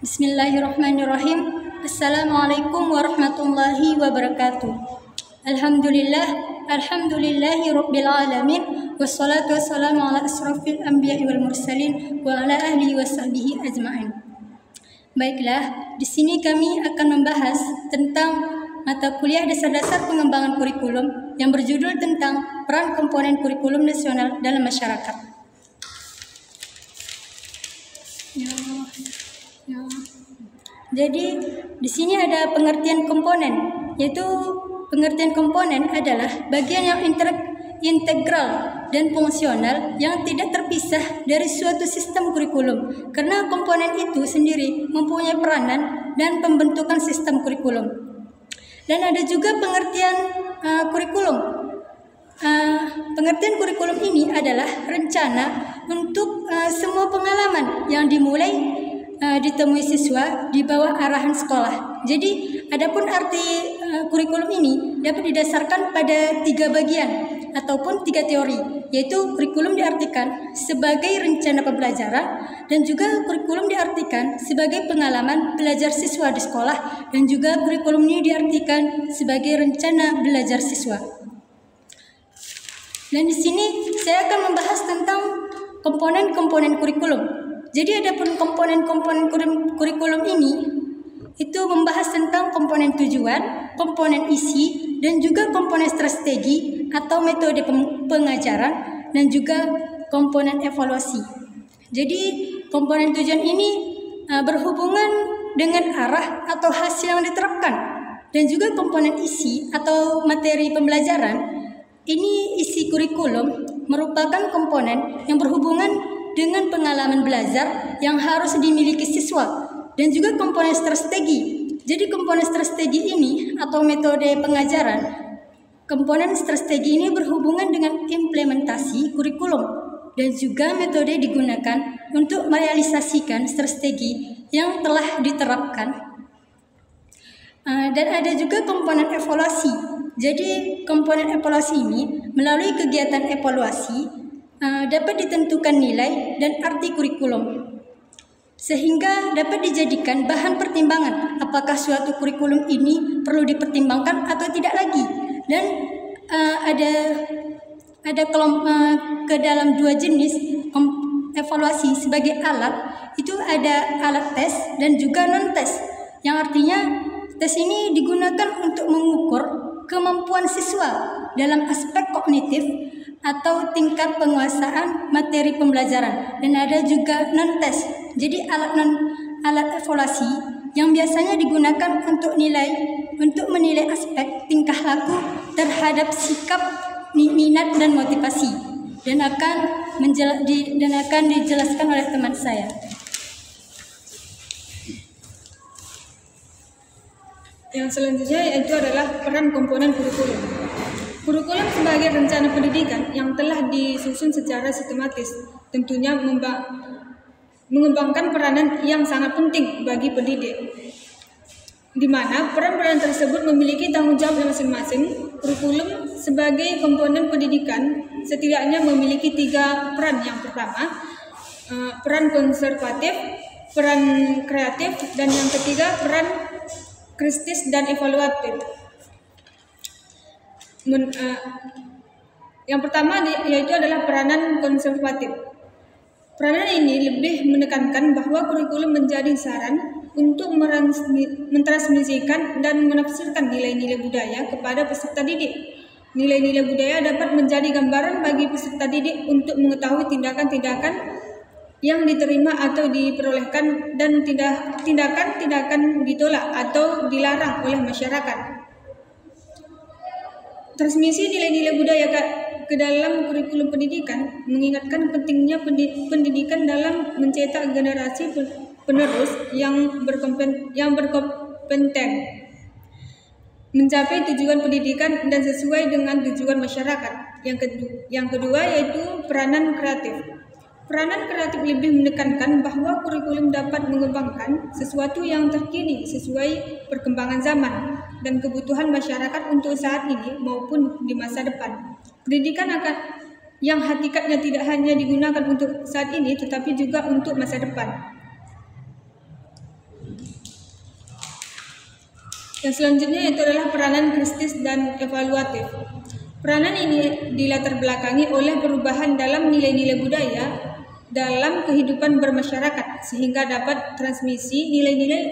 Bismillahirrahmanirrahim. Assalamualaikum warahmatullahi wabarakatuh. Alhamdulillahi rabbil alamin. Wassalatu wassalamu ala asrafil anbiya'i wal mursalin wa ala ahlihi wa sahbihi ajma'in. Baiklah, di sini kami akan membahas tentang mata kuliah dasar-dasar pengembangan kurikulum yang berjudul tentang peran komponen kurikulum nasional dalam masyarakat. Jadi di sini ada pengertian komponen, yaitu pengertian komponen adalah bagian yang integral dan fungsional yang tidak terpisah dari suatu sistem kurikulum, karena komponen itu sendiri mempunyai peranan dan pembentukan sistem kurikulum. Dan ada juga pengertian kurikulum. Pengertian kurikulum ini adalah rencana untuk semua pengalaman yang dimulai ditemui siswa di bawah arahan sekolah. Jadi, adapun arti kurikulum ini dapat didasarkan pada 3 bagian ataupun 3 teori, yaitu kurikulum diartikan sebagai rencana pembelajaran dan juga kurikulum diartikan sebagai pengalaman belajar siswa di sekolah dan juga kurikulum ini diartikan sebagai rencana belajar siswa. Dan di sini saya akan membahas tentang komponen-komponen kurikulum. Jadi adapun komponen-komponen kurikulum ini itu membahas tentang komponen tujuan, komponen isi, dan juga komponen strategi atau metode pengajaran, dan juga komponen evaluasi. Jadi komponen tujuan ini berhubungan dengan arah atau hasil yang diterapkan, dan juga komponen isi atau materi pembelajaran. Ini isi kurikulum merupakan komponen yang berhubungan dengan pengalaman belajar yang harus dimiliki siswa, dan juga komponen strategi. Jadi komponen strategi ini atau metode pengajaran, komponen strategi ini berhubungan dengan implementasi kurikulum dan juga metode digunakan untuk merealisasikan strategi yang telah diterapkan. Dan ada juga komponen evaluasi. Jadi komponen evaluasi ini melalui kegiatan evaluasi dapat ditentukan nilai dan arti kurikulum, sehingga dapat dijadikan bahan pertimbangan apakah suatu kurikulum ini perlu dipertimbangkan atau tidak lagi. Dan ada ke dalam 2 jenis evaluasi sebagai alat, itu ada alat tes dan juga non tes, yang artinya tes ini digunakan untuk mengukur kemampuan siswa dalam aspek kognitif atau tingkat penguasaan materi pembelajaran. Dan ada juga non-tes, jadi alat evaluasi yang biasanya digunakan untuk menilai aspek tingkah laku terhadap sikap, minat, dan motivasi, dan akan dijelaskan oleh teman saya. Yang selanjutnya yaitu adalah peran komponen kurikulum. Kurikulum sebagai rencana pendidikan yang telah disusun secara sistematis tentunya mengembangkan peranan yang sangat penting bagi pendidik, di mana peran-peran tersebut memiliki tanggung jawab masing-masing. Kurikulum sebagai komponen pendidikan setidaknya memiliki 3 peran. Yang pertama, peran konservatif, peran kreatif, dan yang ketiga peran kritis dan evaluatif. Yang pertama yaitu adalah peranan konservatif. Peranan ini lebih menekankan bahwa kurikulum menjadi saran untuk mentransmisikan dan menafsirkan nilai-nilai budaya kepada peserta didik. Nilai-nilai budaya dapat menjadi gambaran bagi peserta didik untuk mengetahui tindakan-tindakan yang diterima atau diperolehkan dan tindakan-tindakan ditolak atau dilarang oleh masyarakat. Transmisi nilai-nilai budaya ke dalam kurikulum pendidikan mengingatkan pentingnya pendidikan dalam mencetak generasi penerus yang berkompeten, mencapai tujuan pendidikan dan sesuai dengan tujuan masyarakat. Yang kedua yaitu peranan kreatif. Peranan kreatif lebih menekankan bahwa kurikulum dapat mengembangkan sesuatu yang terkini sesuai perkembangan zaman dan kebutuhan masyarakat untuk saat ini maupun di masa depan. Pendidikan yang hakikatnya tidak hanya digunakan untuk saat ini tetapi juga untuk masa depan. Yang selanjutnya yaitu adalah peranan kritis dan evaluatif. Peranan ini dilatar belakangi oleh perubahan dalam nilai-nilai budaya dalam kehidupan bermasyarakat, sehingga dapat transmisi nilai-nilai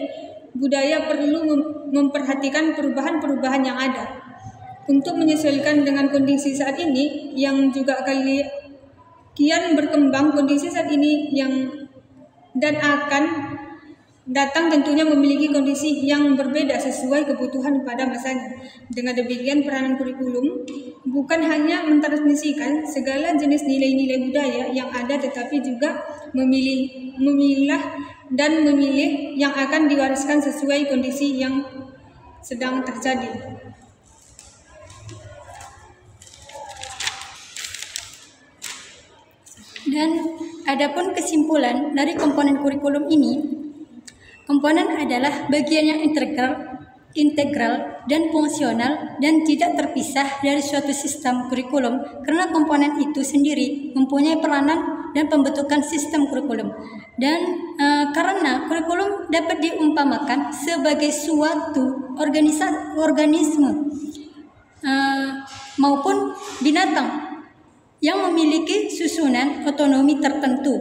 budaya perlu memperhatikan perubahan-perubahan yang ada untuk menyesuaikan dengan kondisi saat ini yang juga kian berkembang. Kondisi saat ini yang dan akan datang tentunya memiliki kondisi yang berbeda sesuai kebutuhan pada masanya. Dengan demikian, peranan kurikulum bukan hanya mentransmisikan segala jenis nilai-nilai budaya yang ada, tetapi juga memilah dan memilih yang akan diwariskan sesuai kondisi yang sedang terjadi. Dan adapun kesimpulan dari komponen kurikulum ini, komponen adalah bagian yang integral dan fungsional dan tidak terpisah dari suatu sistem kurikulum, karena komponen itu sendiri mempunyai peranan dan pembentukan sistem kurikulum. Dan karena kurikulum dapat diumpamakan sebagai suatu organisme maupun binatang yang memiliki susunan otonomi tertentu.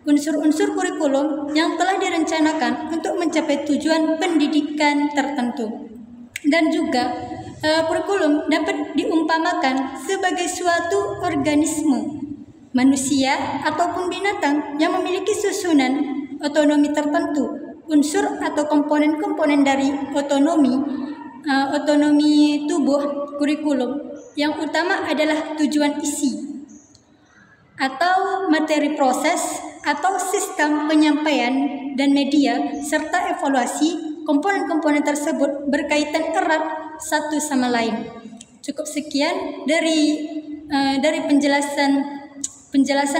Unsur-unsur kurikulum yang telah direncanakan untuk mencapai tujuan pendidikan tertentu. Dan juga kurikulum dapat diumpamakan sebagai suatu organisme, manusia ataupun binatang yang memiliki susunan otonomi tertentu. Unsur atau komponen-komponen dari otonomi tubuh kurikulum yang utama adalah tujuan isi atau materi proses atau sistem penyampaian dan media, serta evaluasi. Komponen-komponen tersebut berkaitan erat satu sama lain. Cukup sekian dari penjelasan